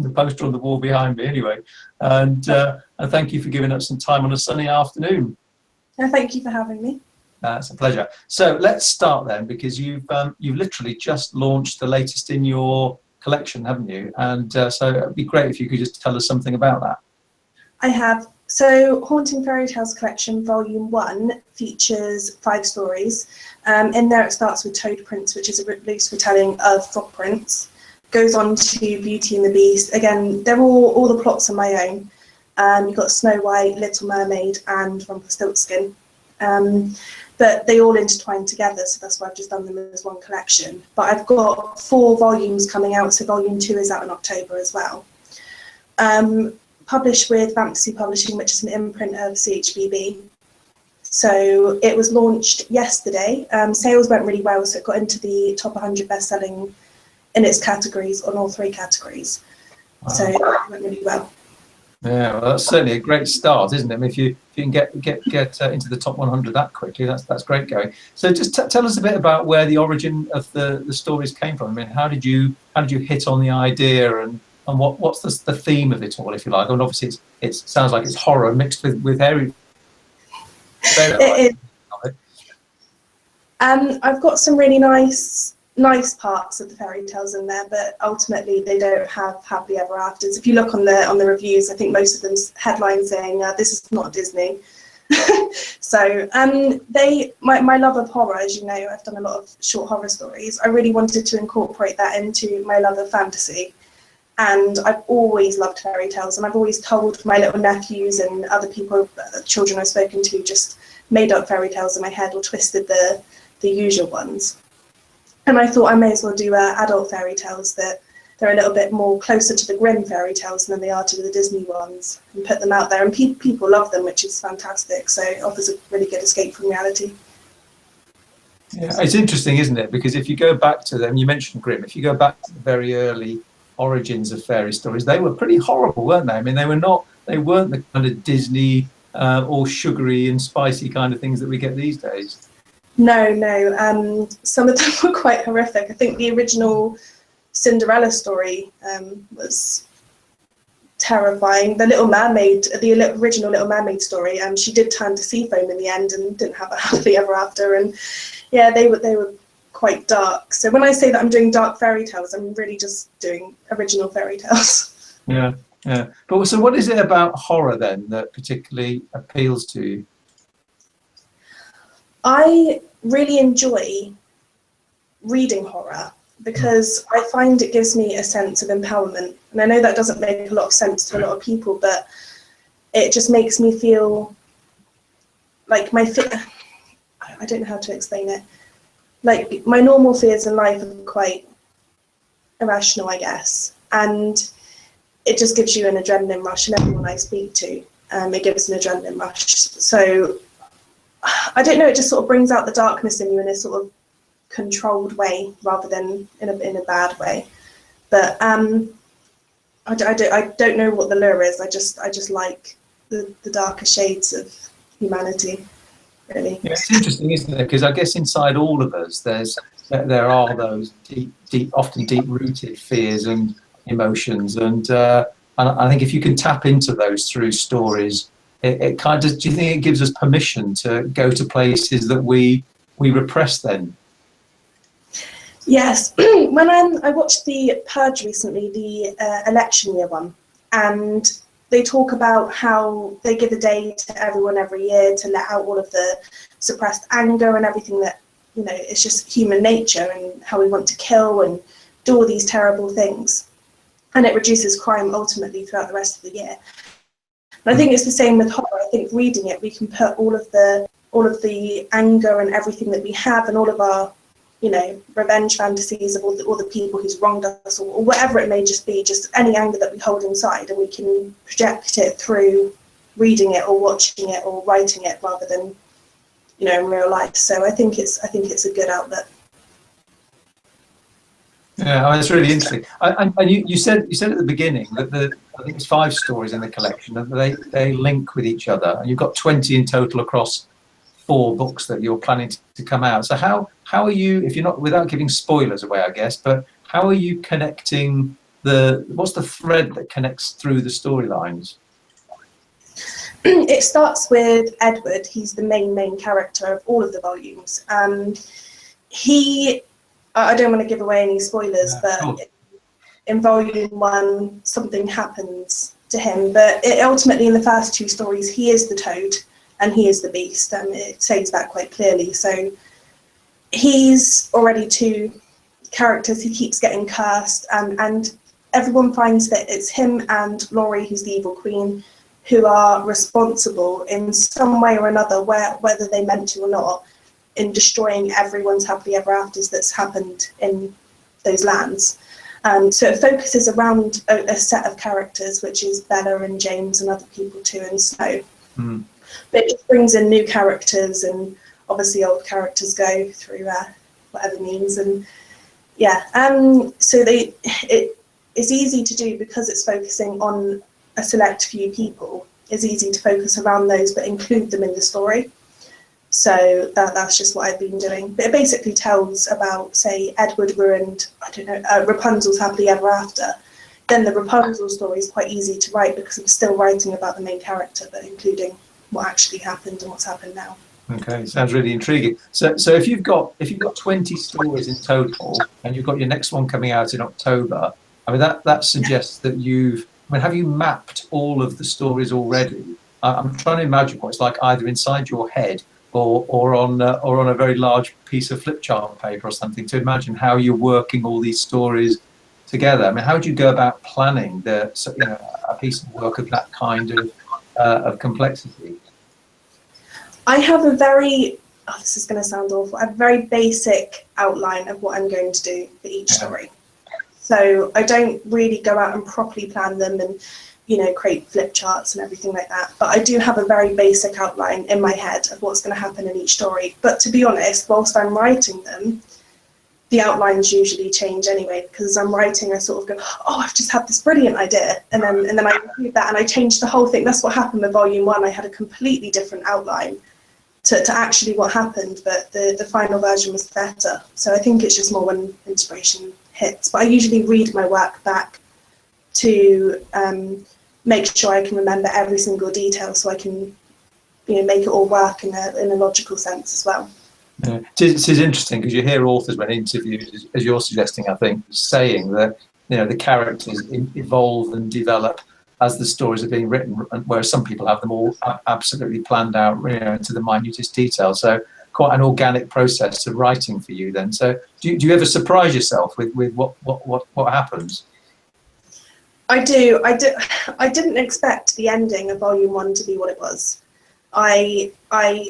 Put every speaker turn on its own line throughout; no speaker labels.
the poster on the wall behind me anyway. And thank you for giving us some time on a sunny afternoon.
Thank you for having me.
It's a pleasure. So let's start then, because you've literally just launched the latest in your collection, haven't you? And so it'd be great if you could just tell us something about that.
I have. So Haunting Fairy Tales Collection Volume 1 features 5 stories. In there it starts with Toad Prince, which is a loose retelling of Frog Prince. Goes on to Beauty and the Beast. Again, they're all the plots are my own. You've got Snow White, Little Mermaid and Rumpelstiltskin. But they all intertwine together, so that's why I've just done them as one collection. But I've got 4 volumes coming out, so Volume 2 is out in October as well. Published with Fantasy Publishing, which is an imprint of CHBB. So it was launched yesterday. Sales went really well, so it got into the top 100 best-selling in its categories, on all 3 categories. Wow. So it went really well.
Yeah, well, that's certainly a great start, isn't it? I mean, if you can get into the top 100 that quickly, that's great going. So just tell us a bit about where the origin of the stories came from. I mean, how did you hit on the idea, and what's the theme of it all, if you like? And obviously it sounds like it's horror mixed with hairy.
It is. I've got some really nice parts of the fairy tales in there, but ultimately they don't have happily ever afters. If you look on the reviews, I think most of them's headlines saying this is not Disney. So my love of horror, as you know, I've done a lot of short horror stories. I really wanted to incorporate that into my love of fantasy, and I've always loved fairy tales, and I've always told my little nephews and other people, children I've spoken to, just made up fairy tales in my head or twisted the usual ones. And I thought I may as well do adult fairy tales that they're a little bit more closer to the Grimm fairy tales than they are to the Disney ones, and put them out there. And people love them, which is fantastic. So it offers a really good escape from reality.
Yeah, it's interesting, isn't it? Because if you go back to them, you mentioned Grimm, if you go back to the very early origins of fairy stories, they were pretty horrible, weren't they? I mean, they weren't the kind of Disney all sugary and spicy kind of things that we get these days.
No. Some of them were quite horrific. I think the original Cinderella story was terrifying. The Little Mermaid, the original Little Mermaid story, she did turn to sea foam in the end and didn't have a happily ever after. And yeah, they were quite dark. So when I say that I'm doing dark fairy tales, I'm really just doing original fairy tales.
Yeah. But so what is it about horror then that particularly appeals to you?
I really enjoy reading horror because I find it gives me a sense of empowerment. And I know that doesn't make a lot of sense to a lot of people, but it just makes me feel like I don't know how to explain it. Like my normal fears in life are quite irrational, I guess. And it just gives you an adrenaline rush, and everyone I speak to, it gives an adrenaline rush. So I don't know, it just sort of brings out the darkness in you in a sort of controlled way rather than in a bad way. But I don't know what the lure is. I just like the darker shades of humanity, really.
Yeah, it's interesting, isn't it? Because I guess inside all of us there are those often deep-rooted fears and emotions, and I think if you can tap into those through stories, it kind of, do you think it gives us permission to go to places that we repress then?
Yes. When I watched The Purge recently, the election year one, and they talk about how they give a day to everyone every year to let out all of the suppressed anger and everything that, you know, it's just human nature and how we want to kill and do all these terrible things. And it reduces crime ultimately throughout the rest of the year. And I think it's the same with horror. I think reading it, we can put all of the anger and everything that we have and all of our, you know, revenge fantasies of all the people who's wronged us or whatever it may just be, just any anger that we hold inside, and we can project it through reading it or watching it or writing it rather than, you know, in real life. So I think it's a good outlet.
Yeah, it's really interesting. And you said at the beginning that I think it's 5 stories in the collection, that they link with each other, and you've got 20 in total across 4 books that you're planning to come out. So how are you, if you're not, without giving spoilers away, I guess, but how are you connecting what's the thread that connects through the storylines?
It starts with Edward. He's the main character of all of the volumes. I don't want to give away any spoilers, but
Cool.
in volume 1, something happens to him. But ultimately, in the first 2 stories, he is the Toad and he is the Beast, and it says that quite clearly. So he's already 2 characters. He keeps getting cursed, and everyone finds that it's him and Laurie, who's the evil queen, who are responsible in some way or another, whether they meant to or not, in destroying everyone's happily ever afters that's happened in those lands. So it focuses around a set of characters, which is Bella and James and other people too, and Snow. But it just brings in new characters, and obviously old characters go through whatever means. And yeah, so it's easy to do because it's focusing on a select few people. It's easy to focus around those but include them in the story. So that's just what I've been doing. But it basically tells about, say, Edward ruined, I don't know, Rapunzel's happily ever after. Then the Rapunzel story is quite easy to write because I'm still writing about the main character, but including what actually happened and what's happened now.
Okay, sounds really intriguing. So if you've got 20 stories in total, and you've got your next one coming out in October, I mean that suggests that have you mapped all of the stories already? I'm trying to imagine what it's like either inside your head or on a very large piece of flip chart paper or something, to imagine how you're working all these stories together. I mean, how do you go about planning a piece of work of that kind of complexity?
I have this is going to sound awful, a very basic outline of what I'm going to do for each story. So I don't really go out and properly plan them and, create flip charts and everything like that. But I do have a very basic outline in my head of what's going to happen in each story. But to be honest, whilst I'm writing them, the outlines usually change anyway, because as I'm writing, I sort of go, oh, I've just had this brilliant idea. And then I read that and I change the whole thing. That's what happened with volume 1. I had a completely different outline to actually what happened, but the final version was better. So I think it's just more when inspiration hits. But I usually read my work back to make sure I can remember every single detail, so I can make it all work in a logical sense as well.
Yeah. It is interesting because you hear authors when interviewed, as you're suggesting, I think, saying that the characters evolve and develop as the stories are being written, whereas some people have them all absolutely planned out, into the minutest detail. So quite an organic process of writing for you then. So do you ever surprise yourself with what happens?
I do. I didn't expect the ending of volume 1 to be what it was. I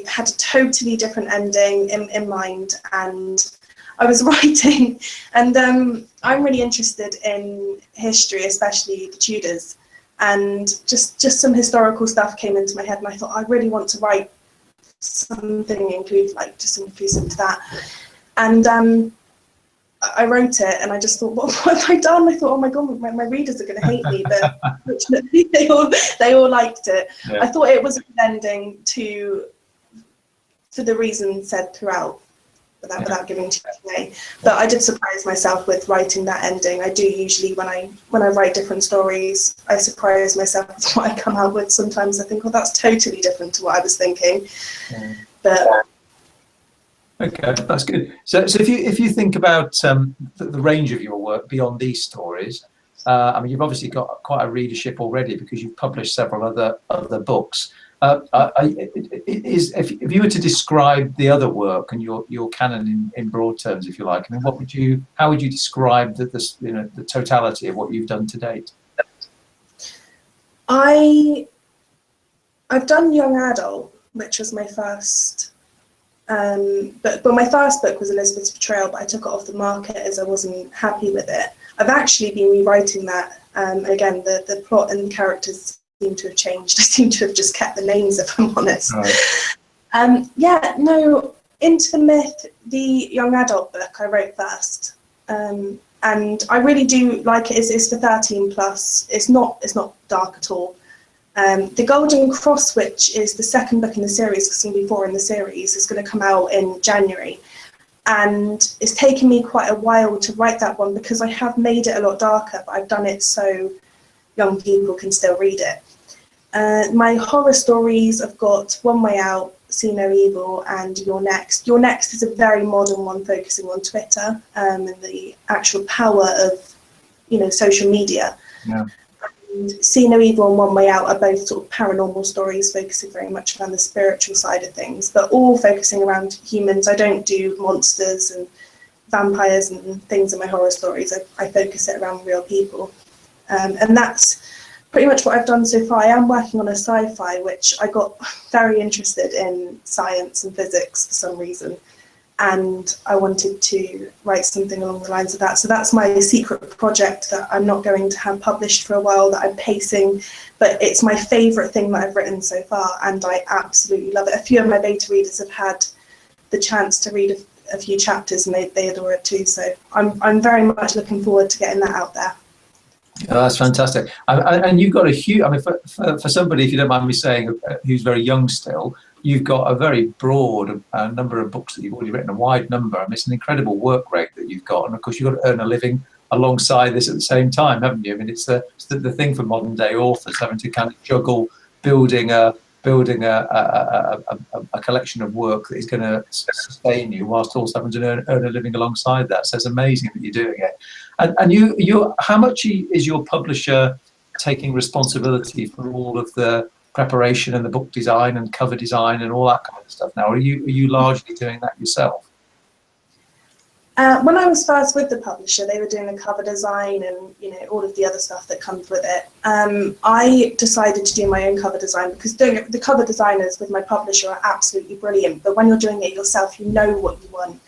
had a totally different ending in mind, and I was writing, and I'm really interested in history, especially the Tudors, and just some historical stuff came into my head, and I thought I really want to write something inclusive to that, and I wrote it, and I just thought, what have I done? I thought, oh my god, my readers are going to hate me, but fortunately they all liked it. Yeah. I thought it was a good ending for the reasons said throughout, without giving too much away. But I did surprise myself with writing that ending. I do usually, when I write different stories, I surprise myself with what I come out with. Sometimes I think, well, that's totally different to what I was thinking. Yeah. But
okay, that's good. So if you think about the range of your work beyond these stories, I mean, you've obviously got quite a readership already because you've published several other books. If you were to describe the other work and your canon in broad terms, if you like, I mean, how would you describe the totality of what you've done to date?
I've done young adult, which was my first. But my first book was Elizabeth's Betrayal, but I took it off the market as I wasn't happy with it. I've actually been rewriting that. Again, the plot and the characters seem to have changed. I seem to have just kept the names, if I'm honest. Right. Into the Myth, the young adult book I wrote first. And I really do like it. It's for 13 plus. It's not dark at all. The Golden Cross, which is the second book in the series, because there's going to be 4 in the series, is going to come out in January. And it's taken me quite a while to write that one because I have made it a lot darker, but I've done it so young people can still read it. My horror stories, I've got One Way Out, See No Evil, and You're Next. You're Next is a very modern one focusing on Twitter and the actual power of, you know, social media.
Yeah.
And See No Evil and One Way Out are both sort of paranormal stories focusing very much around the spiritual side of things, but all focusing around humans. I don't do monsters and vampires and things in my horror stories. I focus it around real people. And that's pretty much what I've done so far. I am working on a sci-fi, which I got very interested in science and physics for some reason. And I wanted to write something along the lines of that. So that's my secret project that I'm not going to have published for a while, that I'm pacing, but it's my favourite thing that I've written so far, and I absolutely love it. A few of my beta readers have had the chance to read a few chapters, and they adore it too. So I'm very much looking forward to getting that out there.
Oh, that's fantastic. And you've got a huge, I mean, for somebody, if you don't mind me saying, who's very young still, you've got a very broad number of books that you've already written, a wide number. I mean, it's an incredible work rate that you've got. And of course, you've got to earn a living alongside this at the same time, haven't you? I mean, it's the thing for modern day authors, having to kind of juggle building a collection of work that is going to sustain you whilst also having to earn a living alongside that. So it's amazing that you're doing it. And you, how much is your publisher taking responsibility for all of the preparation and the book design and cover design and all that kind of stuff now? Are you largely doing that yourself?
When I was first with the publisher, they were doing the cover design and, you know, all of the other stuff that comes with it. I decided to do my own cover design because doing it, the cover designers with my publisher are absolutely brilliant. But when you're doing it yourself, you know what you want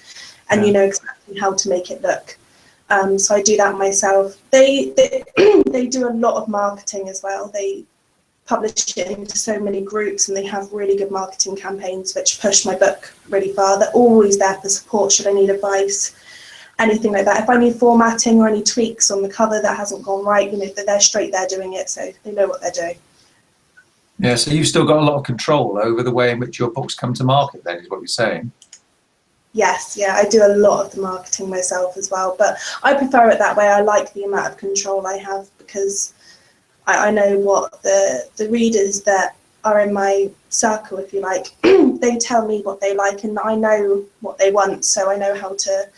and you know exactly how to make it look. So I do that myself. They do a lot of marketing as well. They publish it into so many groups and they have really good marketing campaigns which push my book really far. They're always there for support should I need advice, anything like that. If I need formatting or any tweaks on the cover that hasn't gone right, you know, they're straight there doing it, so they know what they're doing.
Yeah, so you've still got a lot of control over the way in which your books come to market then, is what you're saying?
Yes, yeah, I do a lot of the marketing myself as well, but I prefer it that way. I like the amount of control I have because I know what the readers that are in my circle, if you like, they tell me what they like and I know what they want, so I know how to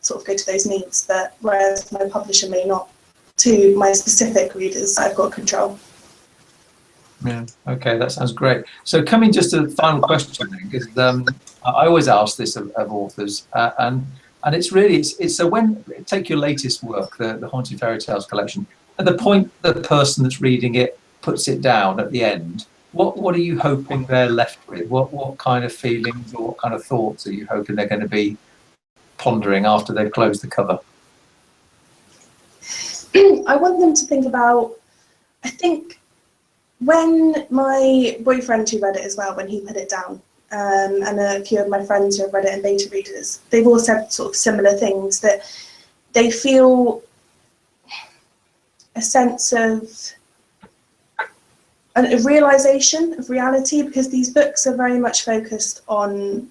sort of go to those needs, but whereas my publisher may not. To my specific readers, I've got control.
Yeah, okay, that sounds great. So coming just to the final question then, because I always ask this of authors, and it's really, so when, take your latest work, the Haunted Fairy Tales collection, at the point the person that's reading it puts it down at the end, what are you hoping they're left with? What kind of feelings or what kind of thoughts are you hoping they're going to be pondering after they've closed the cover?
I want them to think about, I think when my boyfriend who read it as well, when he put it down, and a few of my friends who have read it and beta readers, they've all said sort of similar things, that they feel a sense of a realization of reality, because these books are very much focused on,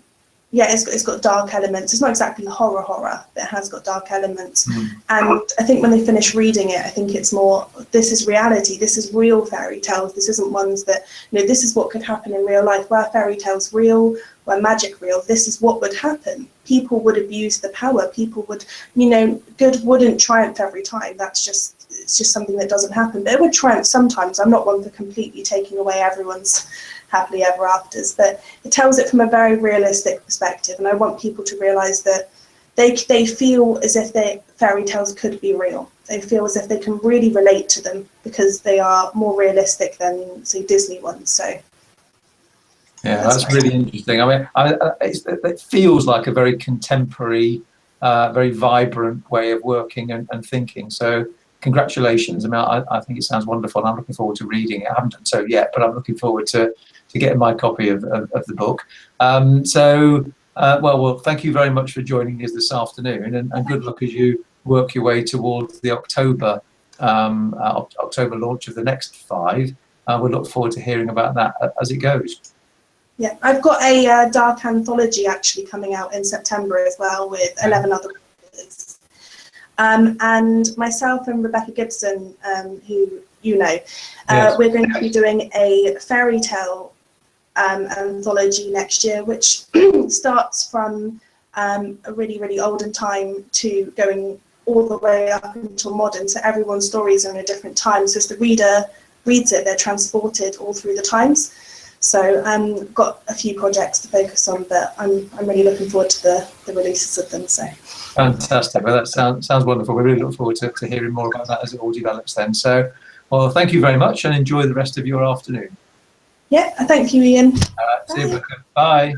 yeah, it's got dark elements. It's not exactly horror, but it has got dark elements. And I think when they finish reading it, I think it's more, this is reality, this is real fairy tales. This isn't ones that, you know, this is what could happen in real life. Were fairy tales real? Were magic real? This is what would happen. People would abuse the power. People would, you know, good wouldn't triumph every time. That's just, it's just something that doesn't happen. But it would triumph sometimes. I'm not one for completely taking away everyone's happily ever afters, but it tells it from a very realistic perspective, and I want people to realize that they feel as if their fairy tales could be real. They feel as if they can really relate to them because they are more realistic than, say, Disney ones. So
yeah, that's really interesting. I mean, it feels like a very contemporary, very vibrant way of working and thinking. So congratulations. I mean, I think it sounds wonderful, and I'm looking forward to reading it. I haven't done so yet, but I'm looking forward to getting my copy of the book. Well, thank you very much for joining us this afternoon, and good luck as you work your way towards the October launch of the next 5. We'll look forward to hearing about that as it goes.
Yeah, I've got a dark anthology actually coming out in September as well with 11 other authors. And myself and Rebecca Gibson, who you know,
Yes.
we're going to be doing a fairy tale anthology next year, which starts from a really, really olden time to going all the way up until modern. So everyone's stories are in a different time. So as the reader reads it, they're transported all through the times. So got a few projects to focus on, but I'm really looking forward to the releases of them. So
Fantastic. Well, that sounds wonderful. We really look forward to hearing more about that as it all develops then. So, well, thank you very much and enjoy the rest of your afternoon.
yeah, thank you, Ian.
See you. Bye.